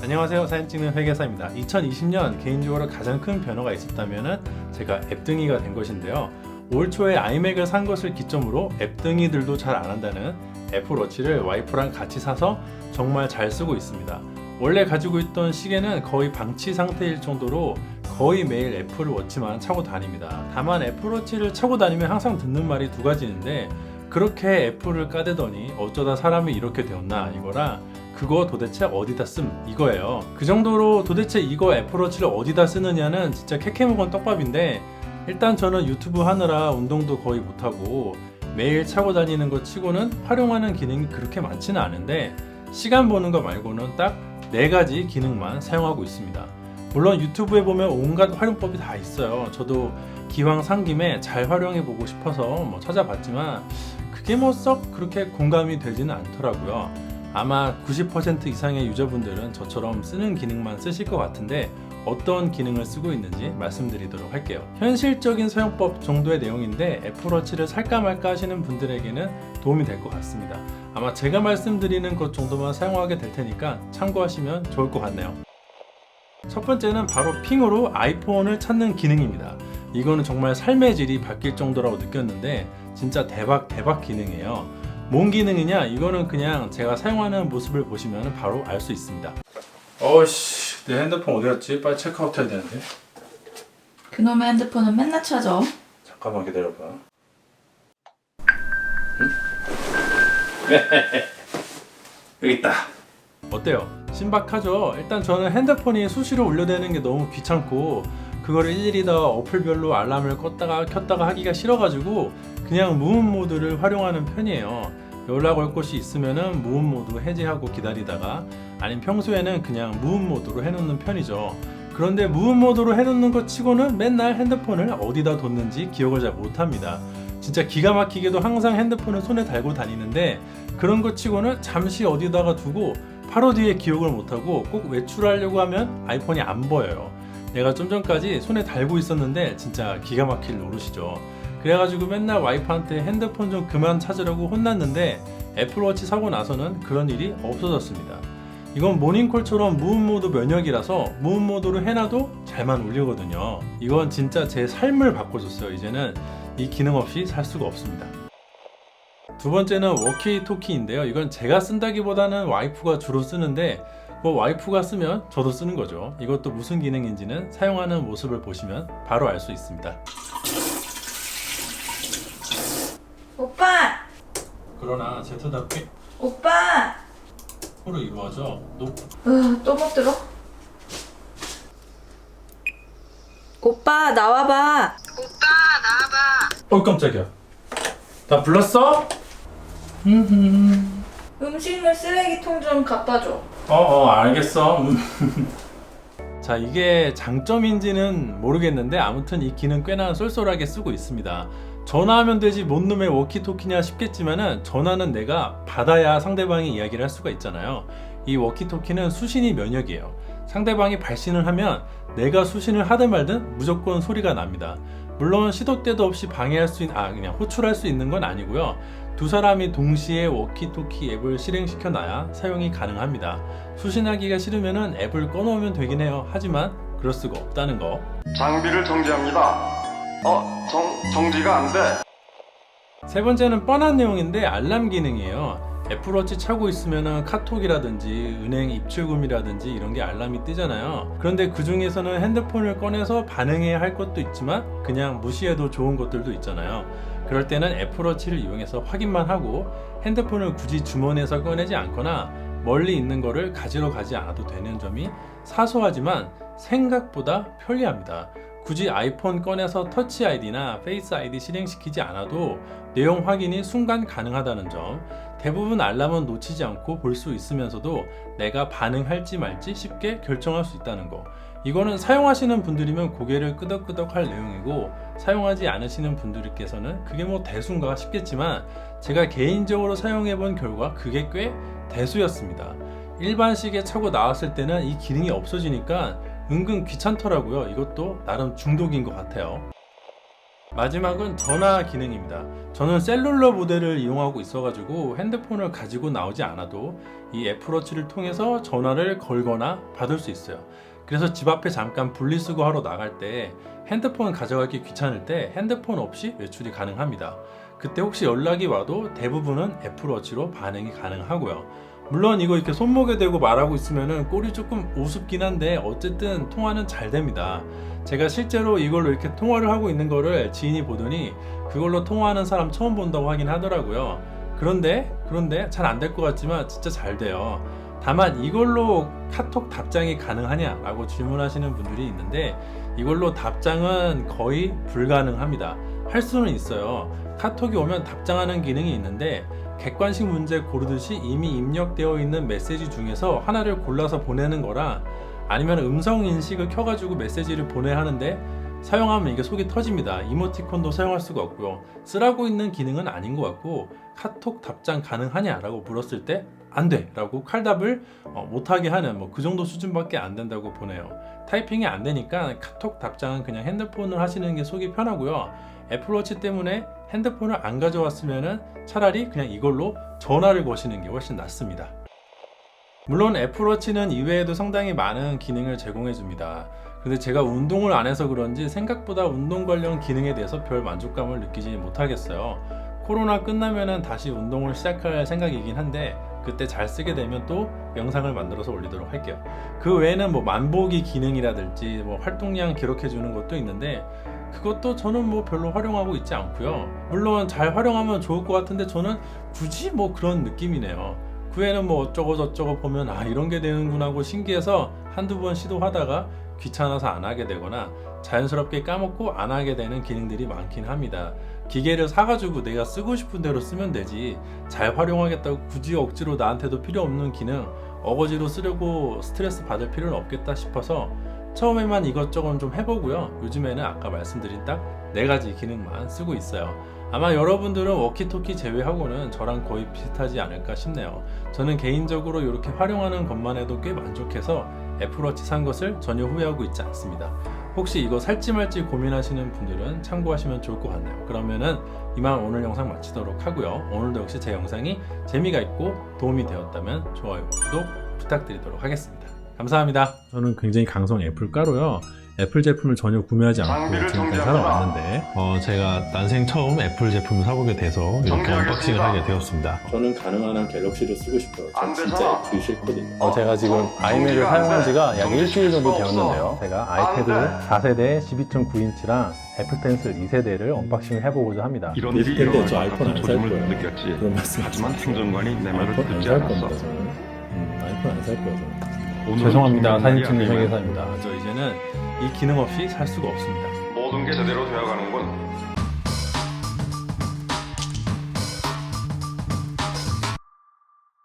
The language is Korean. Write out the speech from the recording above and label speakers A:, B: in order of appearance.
A: 안녕하세요. 사진 찍는 회계사입니다. 2020년 개인적으로 가장 큰 변화가 있었다면 제가 앱등이가 된 것인데요. 올 초에 아이맥을 산 것을 기점으로 앱등이들도 잘 안 한다는 애플워치를 와이프랑 같이 사서 정말 잘 쓰고 있습니다. 원래 가지고 있던 시계는 거의 방치 상태일 정도로 거의 매일 애플워치만 차고 다닙니다. 다만 애플워치를 차고 다니면 항상 듣는 말이 두 가지 있는데, 그렇게 애플을 까대더니 어쩌다 사람이 이렇게 되었나 이거랑, 그거 도대체 어디다 씀 이거예요. 그 정도로 도대체 이거 애플워치를 어디다 쓰느냐는 진짜 캐캐묵은 떡밥인데, 일단 저는 유튜브 하느라 운동도 거의 못하고 매일 차고 다니는 것 치고는 활용하는 기능이 그렇게 많지는 않은데, 시간 보는 거 말고는 딱 4가지 기능만 사용하고 있습니다. 물론 유튜브에 보면 온갖 활용법이 다 있어요. 저도 기왕 산 김에 잘 활용해 보고 싶어서 찾아봤지만 그게 썩 그렇게 공감이 되지는 않더라고요. 아마 90% 이상의 유저분들은 저처럼 쓰는 기능만 쓰실 것 같은데, 어떤 기능을 쓰고 있는지 말씀드리도록 할게요. 현실적인 사용법 정도의 내용인데 애플워치를 살까 말까 하시는 분들에게는 도움이 될 것 같습니다. 아마 제가 말씀드리는 것 정도만 사용하게 될 테니까 참고하시면 좋을 것 같네요. 첫 번째는 바로 핑으로 아이폰을 찾는 기능입니다. 이거는 정말 삶의 질이 바뀔 정도라고 느꼈는데 진짜 대박 기능이에요. 뭔 기능이냐? 이거는 그냥 제가 사용하는 모습을 보시면 바로 알 수 있습니다. 어이씨, 내 핸드폰 어디 갔지? 빨리 체크아웃 해야 되는데.
B: 그놈의 핸드폰은 맨날 찾아.
A: 잠깐만 기다려봐. 응? 여기 있다. 어때요? 신박하죠? 일단 저는 핸드폰이 수시로 울려대는 게 너무 귀찮고, 그거를 일일이 다 어플별로 알람을 껐다가 켰다가 하기가 싫어가지고 그냥 무음 모드를 활용하는 편이에요. 연락 올 곳이 있으면은 무음 모드 해제하고 기다리다가, 아니면 평소에는 그냥 무음 모드로 해놓는 편이죠. 그런데 무음 모드로 해놓는 것 치고는 맨날 핸드폰을 어디다 뒀는지 기억을 잘 못합니다. 진짜 기가 막히게도 항상 핸드폰을 손에 달고 다니는데, 그런 것 치고는 잠시 어디다가 두고 바로 뒤에 기억을 못하고 꼭 외출하려고 하면 아이폰이 안 보여요. 내가 좀 전까지 손에 달고 있었는데 진짜 기가 막힐 노릇이죠. 그래가지고 맨날 와이프한테 핸드폰 좀 그만 찾으라고 혼났는데, 애플워치 사고 나서는 그런 일이 없어졌습니다. 이건 모닝콜처럼 무음 모드 면역이라서 무음 모드로 해놔도 잘만 울리거든요. 이건 진짜 제 삶을 바꿔줬어요. 이제는 이 기능 없이 살 수가 없습니다. 두 번째는 워키토키인데요. 이건 제가 쓴다기보다는 와이프가 주로 쓰는데, 와이프가 쓰면 저도 쓰는 거죠. 이것도 무슨 기능인지는 사용하는 모습을 보시면 바로 알 수 있습니다.
B: 오빠!
A: 그러나 Z답게
B: 오빠!
A: 으로 이루어져
B: 또 못 들어? 오빠 나와봐.
A: 깜짝이야. 나 불렀어?
B: 음식물 쓰레기통 좀 갖다 줘.
A: 알겠어. 자, 이게 장점인지는 모르겠는데 아무튼 이 기능 꽤나 쏠쏠하게 쓰고 있습니다. 전화하면 되지 뭔 놈의 워키토키냐 싶겠지만은, 전화는 내가 받아야 상대방이 이야기를 할 수가 있잖아요. 이 워키토키는 수신이 면역이에요. 상대방이 발신을 하면 내가 수신을 하든 말든 무조건 소리가 납니다. 물론 시도 때도 없이 방해할 수 있는, 그냥 호출할 수 있는 건 아니고요. 두 사람이 동시에 워키토키 앱을 실행시켜 놔야 사용이 가능합니다. 수신하기가 싫으면은 앱을 꺼놓으면 되긴 해요. 하지만 그럴 수가 없다는 거.
C: 장비를 정지합니다. 정지가 안 돼.
A: 세 번째는 뻔한 내용인데 알람 기능이에요. 애플워치 차고 있으면 카톡이라든지 은행 입출금이라든지 이런 게 알람이 뜨잖아요. 그런데 그 중에서는 핸드폰을 꺼내서 반응해야 할 것도 있지만 그냥 무시해도 좋은 것들도 있잖아요. 그럴 때는 애플워치를 이용해서 확인만 하고 핸드폰을 굳이 주머니에서 꺼내지 않거나 멀리 있는 거를 가지러 가지 않아도 되는 점이 사소하지만 생각보다 편리합니다. 굳이 아이폰 꺼내서 터치 아이디나 페이스 아이디 실행시키지 않아도 내용 확인이 순간 가능하다는 점, 대부분 알람은 놓치지 않고 볼 수 있으면서도 내가 반응할지 말지 쉽게 결정할 수 있다는 거. 이거는 사용하시는 분들이면 고개를 끄덕끄덕 할 내용이고, 사용하지 않으시는 분들께서는 그게 대수인가 싶겠지만, 제가 개인적으로 사용해 본 결과 그게 꽤 대수였습니다. 일반 시계 차고 나왔을 때는 이 기능이 없어지니까 은근 귀찮더라고요. 이것도 나름 중독인 것 같아요. 마지막은 전화 기능입니다. 저는 셀룰러 모델을 이용하고 있어가지고 핸드폰을 가지고 나오지 않아도 이 애플워치를 통해서 전화를 걸거나 받을 수 있어요. 그래서 집 앞에 잠깐 분리수거 하러 나갈 때 핸드폰 가져가기 귀찮을 때 핸드폰 없이 외출이 가능합니다. 그때 혹시 연락이 와도 대부분은 애플워치로 반응이 가능하고요. 물론 이거 이렇게 손목에 대고 말하고 있으면 꼴이 조금 우습긴 한데 어쨌든 통화는 잘 됩니다. 제가 실제로 이걸로 이렇게 통화를 하고 있는 거를 지인이 보더니 그걸로 통화하는 사람 처음 본다고 하긴 하더라고요. 그런데 잘 안 될 것 같지만 진짜 잘 돼요. 다만 이걸로 카톡 답장이 가능하냐라고 질문하시는 분들이 있는데 이걸로 답장은 거의 불가능합니다. 할 수는 있어요. 카톡이 오면 답장하는 기능이 있는데 객관식 문제 고르듯이 이미 입력되어 있는 메시지 중에서 하나를 골라서 보내는 거라 아니면 음성 인식을 켜가지고 메시지를 보내야 하는데 사용하면 이게 속이 터집니다. 이모티콘도 사용할 수가 없고요. 쓰라고 있는 기능은 아닌 것 같고 카톡 답장 가능하냐라고 물었을 때 안 돼! 라고 칼답을 못하게 하는 그 정도 수준밖에 안 된다고 보네요. 타이핑이 안 되니까 카톡 답장은 그냥 핸드폰을 하시는 게 속이 편하고요. 애플워치 때문에 핸드폰을 안 가져왔으면 차라리 그냥 이걸로 전화를 거시는 게 훨씬 낫습니다. 물론 애플워치는 이외에도 상당히 많은 기능을 제공해 줍니다. 근데 제가 운동을 안 해서 그런지 생각보다 운동 관련 기능에 대해서 별 만족감을 느끼지 못하겠어요. 코로나 끝나면은 다시 운동을 시작할 생각이긴 한데 그때 잘 쓰게 되면 또 영상을 만들어서 올리도록 할게요. 그 외에는 만보기 기능이라든지 활동량 기록해 주는 것도 있는데 그것도 저는 별로 활용하고 있지 않고요. 물론 잘 활용하면 좋을 것 같은데 저는 굳이 그런 느낌이네요. 그 외에는 어쩌고 저쩌고 보면 이런 게 되는구나 하고 신기해서 한두 번 시도하다가 귀찮아서 안 하게 되거나 자연스럽게 까먹고 안 하게 되는 기능들이 많긴 합니다. 기계를 사가지고 내가 쓰고 싶은 대로 쓰면 되지 잘 활용하겠다고 굳이 억지로 나한테도 필요 없는 기능 어거지로 쓰려고 스트레스 받을 필요는 없겠다 싶어서 처음에만 이것저것 좀 해보고요. 요즘에는 아까 말씀드린 딱 4가지 기능만 쓰고 있어요. 아마 여러분들은 워키토키 제외하고는 저랑 거의 비슷하지 않을까 싶네요. 저는 개인적으로 이렇게 활용하는 것만 해도 꽤 만족해서 애플워치 산 것을 전혀 후회하고 있지 않습니다. 혹시 이거 살지 말지 고민하시는 분들은 참고하시면 좋을 것 같네요. 그러면은 이만 오늘 영상 마치도록 하고요. 오늘도 역시 제 영상이 재미가 있고 도움이 되었다면 좋아요, 구독 부탁드리도록 하겠습니다. 감사합니다. 저는 굉장히 강성 애플가로요. 애플 제품을 전혀 구매하지 않고 지금까지 살아왔는데 제가 난생 처음 애플 제품을 사보게 돼서 이렇게 언박싱을 하게 되었습니다. 저는 가능한 한 갤럭시를 쓰고 싶어요. 전 진짜 애플이 싫거든요. 제가 지금 아이맥을 사용한 지가 약 일주일 정도 되었는데요. 제가 아이패드 4세대 12.9인치랑 애플 펜슬 2세대를 언박싱을 해보고자 합니다.
C: 이런 일이 일어날 것
A: 아이폰 안
C: 같아서
A: 살
C: 조짐을
A: 거예요.
C: 느꼈지.
A: 그런 말씀
C: 하지만 행정관이 내 말을
A: 아이폰 안
C: 듣지
A: 살
C: 않았어.
A: 겁니다. 저는 아이폰 안 살 거예요. 저는.
C: 오늘은
A: 죄송합니다.
C: 중요한
A: 사진 찍는
C: 날이 아니면
A: 회계사입니다. 저 이제는 이 기능 없이 살 수가 없습니다.
C: 모든 게 제대로 되어가는군.